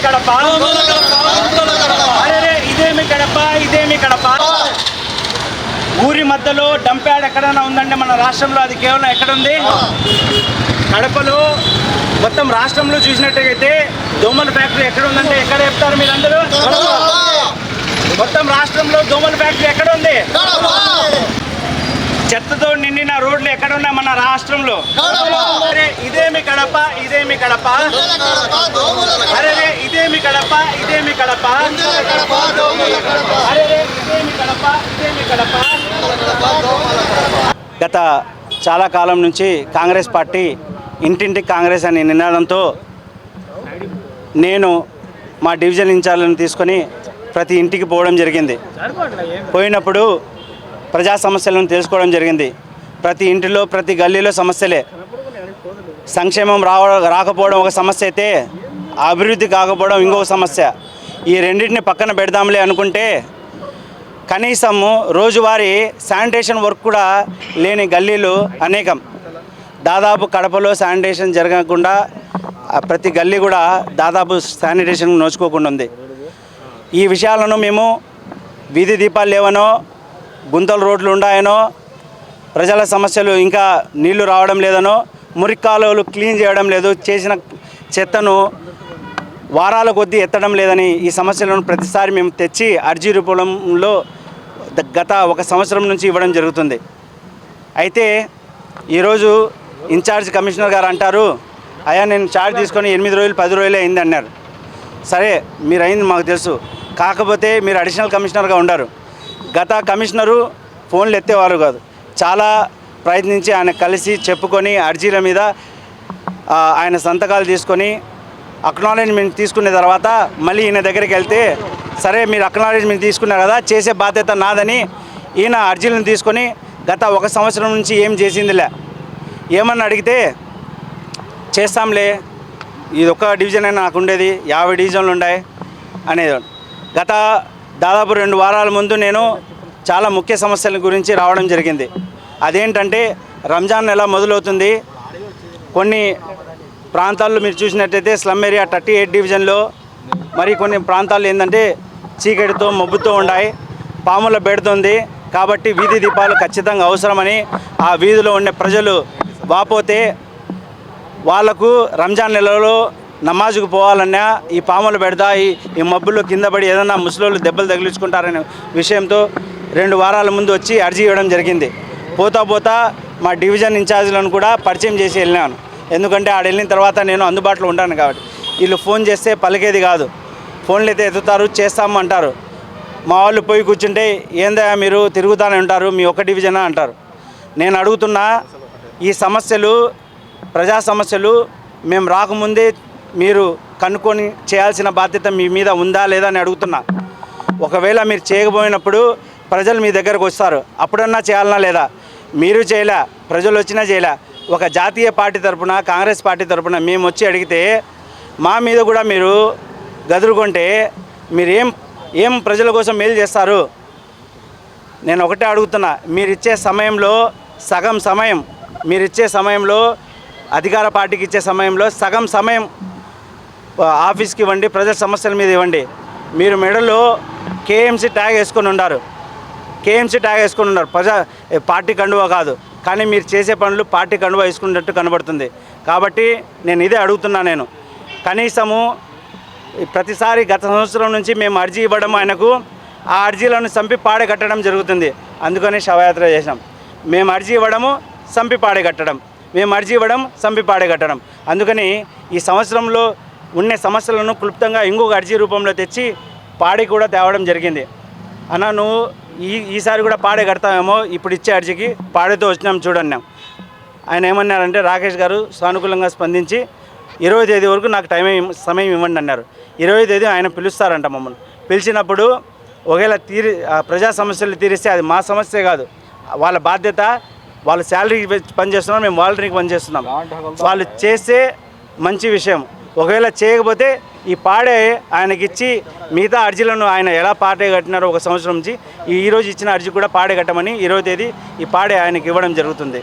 కడప, అరే ఇదేమి కడప, ఇదేమి కడప. ఊరి మధ్యలో డంప్యార్డ్ ఎక్కడైనా ఉందంటే మన రాష్ట్రంలో అది కేవలం ఎక్కడుంది? కడపలో. మొత్తం రాష్ట్రంలో చూసినట్టయితే దోమల ఫ్యాక్టరీ ఎక్కడ ఉందంటే ఎక్కడ చెప్తారు మీరందరూ? మొత్తం రాష్ట్రంలో దోమల ఫ్యాక్టరీ ఎక్కడ ఉంది? చెత్తతో నిండిన రోడ్లు ఎక్కడ ఉన్నాయి మన రాష్ట్రంలో? ఇదేమి కడప, ఇదేమి కడప, అరే ఇదేమి కడప, ఇదేమి కడప, అరే ఇదేమి కడప, ఇదేమి కడప. గత చాలా కాలం నుంచి కాంగ్రెస్ పార్టీ ఇంటింటికి కాంగ్రెస్ అనే నినాదంతో నేను మా డివిజన్ ఇన్ఛార్జ్లను తీసుకొని ప్రతి ఇంటికి పోవడం జరిగింది. పోయినప్పుడు ప్రజా సమస్యలను తెలుసుకోవడం జరిగింది. ప్రతి ఇంటిలో ప్రతి గల్లీలో సమస్యలే. సంక్షేమం రాకపోవడం ఒక సమస్య అయితే అభివృద్ధి కాకపోవడం ఇంకొక సమస్య. ఈ రెండింటిని పక్కన పెడదాంలే అనుకుంటే కనీసము రోజువారీ శానిటేషన్ వర్క్ కూడా లేని గల్లీలు అనేకం. దాదాపు కడపలో శానిటేషన్ జరగకుండా ప్రతి గల్లీ కూడా దాదాపు శానిటేషన్ నోచుకోకుండా ఉంది. ఈ విషయాలను మేము వీధి దీపాలు లేవనో, గుంతల రోడ్లు ఉన్నాయనో, ప్రజల సమస్యలు ఇంకా నీళ్లు రావడం లేదనో, మురికి కాలువలు క్లీన్ చేయడం లేదు, చేసిన చెత్తను వారాల కొద్దీ ఎత్తడం లేదని ఈ సమస్యలను ప్రతిసారి మేము తెచ్చి అర్జీ రూపంలో గత 1 సంవత్సరం నుంచి ఇవ్వడం జరుగుతుంది. అయితే ఈరోజు ఇన్ఛార్జ్ కమిషనర్ గారు అంటారు, అయ్యా నేను చార్జ్ తీసుకొని 8 రోజులు 10 రోజులే అయింది అన్నారు. సరే మీరు అయింది మాకు తెలుసు, కాకపోతే మీరు అడిషనల్ కమిషనర్గా ఉండరు. గత కమిషనరు ఫోన్లు ఎత్తేవారు కాదు. చాలా ప్రయత్నించి ఆయన కలిసి చెప్పుకొని అర్జీల మీద ఆయన సంతకాలు తీసుకొని అక్నాలెడ్జ్మెంట్ తీసుకున్న తర్వాత మళ్ళీ ఈయన దగ్గరికి వెళ్తే, సరే మీరు అక్నాలెడ్జ్మెంట్ తీసుకున్నారు కదా, చేసే బాధ్యత నాదని ఈయన అర్జీలను తీసుకొని గత 1 సంవత్సరం నుంచి ఏం చేసిందిలే. ఏమన్నా అడిగితే చేస్తాంలే, ఇది ఒక్క డివిజన్ అయినా నాకు ఉండేది, 50 డివిజన్లు ఉన్నాయి అనేది. గత దాదాపు 2 వారాల ముందు నేను చాలా ముఖ్య సమస్యల గురించి రావడం జరిగింది. అదేంటంటే రంజాన్ నెల మొదలవుతుంది. కొన్ని ప్రాంతాల్లో మీరు చూసినట్టయితే స్లమ్ ఏరియా 38 డివిజన్లో మరి కొన్ని ప్రాంతాలు ఏంటంటే చీకటితో మబ్బుతో ఉన్నాయి, పాముల బెడుతుంది. కాబట్టి వీధి దీపాలు ఖచ్చితంగా అవసరమని ఆ వీధిలో ఉండే ప్రజలు వాపోతే వాళ్లకు రంజాన్ నెలలో నమాజుకు పోవాలన్నా ఈ పాములు పెడతా ఈ మబ్బుల్లో కింద పడి ఏదన్నా ముసలోళ్ళు దెబ్బలు తగిలించుకుంటారనే విషయంతో 2 వారాల ముందు వచ్చి అర్జీ ఇవ్వడం జరిగింది. పోతా మా డివిజన్ ఇన్ఛార్జీలను కూడా పరిచయం చేసి వెళ్ళినాను. ఎందుకంటే ఆడ వెళ్ళిన తర్వాత నేను అందుబాటులో ఉంటాను కాబట్టి. వీళ్ళు ఫోన్ చేస్తే పలికేది కాదు, ఫోన్లు అయితే ఎత్తుతారు, చేస్తాము అంటారు. మా వాళ్ళు పోయి కూర్చుంటే ఏందా మీరు తిరుగుతానే ఉంటారు, మీ ఒక్క డివిజనా అంటారు. నేను అడుగుతున్నా, ఈ సమస్యలు ప్రజా సమస్యలు మేము రాకముందే మీరు కనుక్కొని చేయాల్సిన బాధ్యత మీ మీద ఉందా లేదా అని అడుగుతున్నా. ఒకవేళ మీరు చేయకపోయినప్పుడు ప్రజలు మీ దగ్గరకు వస్తారు, అప్పుడన్నా చేయాలన్నా లేదా? మీరు చేయలే, ప్రజలు వచ్చినా చేయలే. ఒక జాతీయ పార్టీ తరపున, కాంగ్రెస్ పార్టీ తరపున మేము వచ్చి అడిగితే మా మీద కూడా మీరు గదురుకుంటే మీరు ఏం ప్రజల కోసం మేలు చేస్తారు? నేను ఒకటే అడుగుతున్నా, మీరిచ్చే సమయంలో సగం సమయం, మీరిచ్చే సమయంలో అధికార పార్టీకి ఇచ్చే సమయంలో సగం సమయం ఆఫీస్కి ఇవ్వండి, ప్రజల సమస్యల మీద ఇవ్వండి. మీరు మెడలో కేఎంసీ ట్యాగ్ వేసుకొని ఉన్నారు, పార్టీ కండువా కాదు. కానీ మీరు చేసే పనులు పార్టీ కండువా వేసుకున్నట్టు కనబడుతుంది. కాబట్టి నేను ఇదే అడుగుతున్నా. నేను కనీసము ప్రతిసారి గత సంవత్సరం నుంచి మేము అర్జీ ఇవ్వడం, ఆయనకు ఆ అర్జీలను చంపి పాడే కట్టడం జరుగుతుంది. అందుకని శవయాత్ర చేసాం. మేము అర్జీ ఇవ్వడము చంపి పాడే కట్టడం, అందుకని ఈ సంవత్సరంలో ఉన్న సమస్యలను క్లుప్తంగా ఇంకొక అర్జీ రూపంలో తెచ్చి పాడి కూడా తేవడం జరిగింది. అన్న నువ్వు ఈసారి కూడా పాడే కడతామేమో, ఇప్పుడు ఇచ్చే అర్జీకి పాడేతో వచ్చినాం చూడన్నాం. ఆయన ఏమన్నారంటే, రాకేష్ గారు సానుకూలంగా స్పందించి 20వ తేదీ వరకు నాకు సమయం ఇవ్వండి అన్నారు. 20వ తేదీ ఆయన పిలుస్తారంట మమ్మల్ని. పిలిచినప్పుడు ఒకవేళ ప్రజా సమస్యలు తీరిస్తే అది మా సమస్య కాదు, వాళ్ళ బాధ్యత. వాళ్ళు శాలరీకి పనిచేస్తున్నారు, మేము వాలంటీర్కి పనిచేస్తున్నాం. వాళ్ళు చేస్తే మంచి విషయం. ఒకవేళ చేయకపోతే ఈ పాడే ఆయనకిచ్చి మిగతా అర్జీలను ఆయన ఎలా పాడే కట్టినారో 1 సంవత్సరం నుంచి ఈరోజు ఇచ్చిన అర్జీ కూడా పాడే కట్టమని 20వ తేదీ ఈ పాడే ఆయనకి ఇవ్వడం జరుగుతుంది.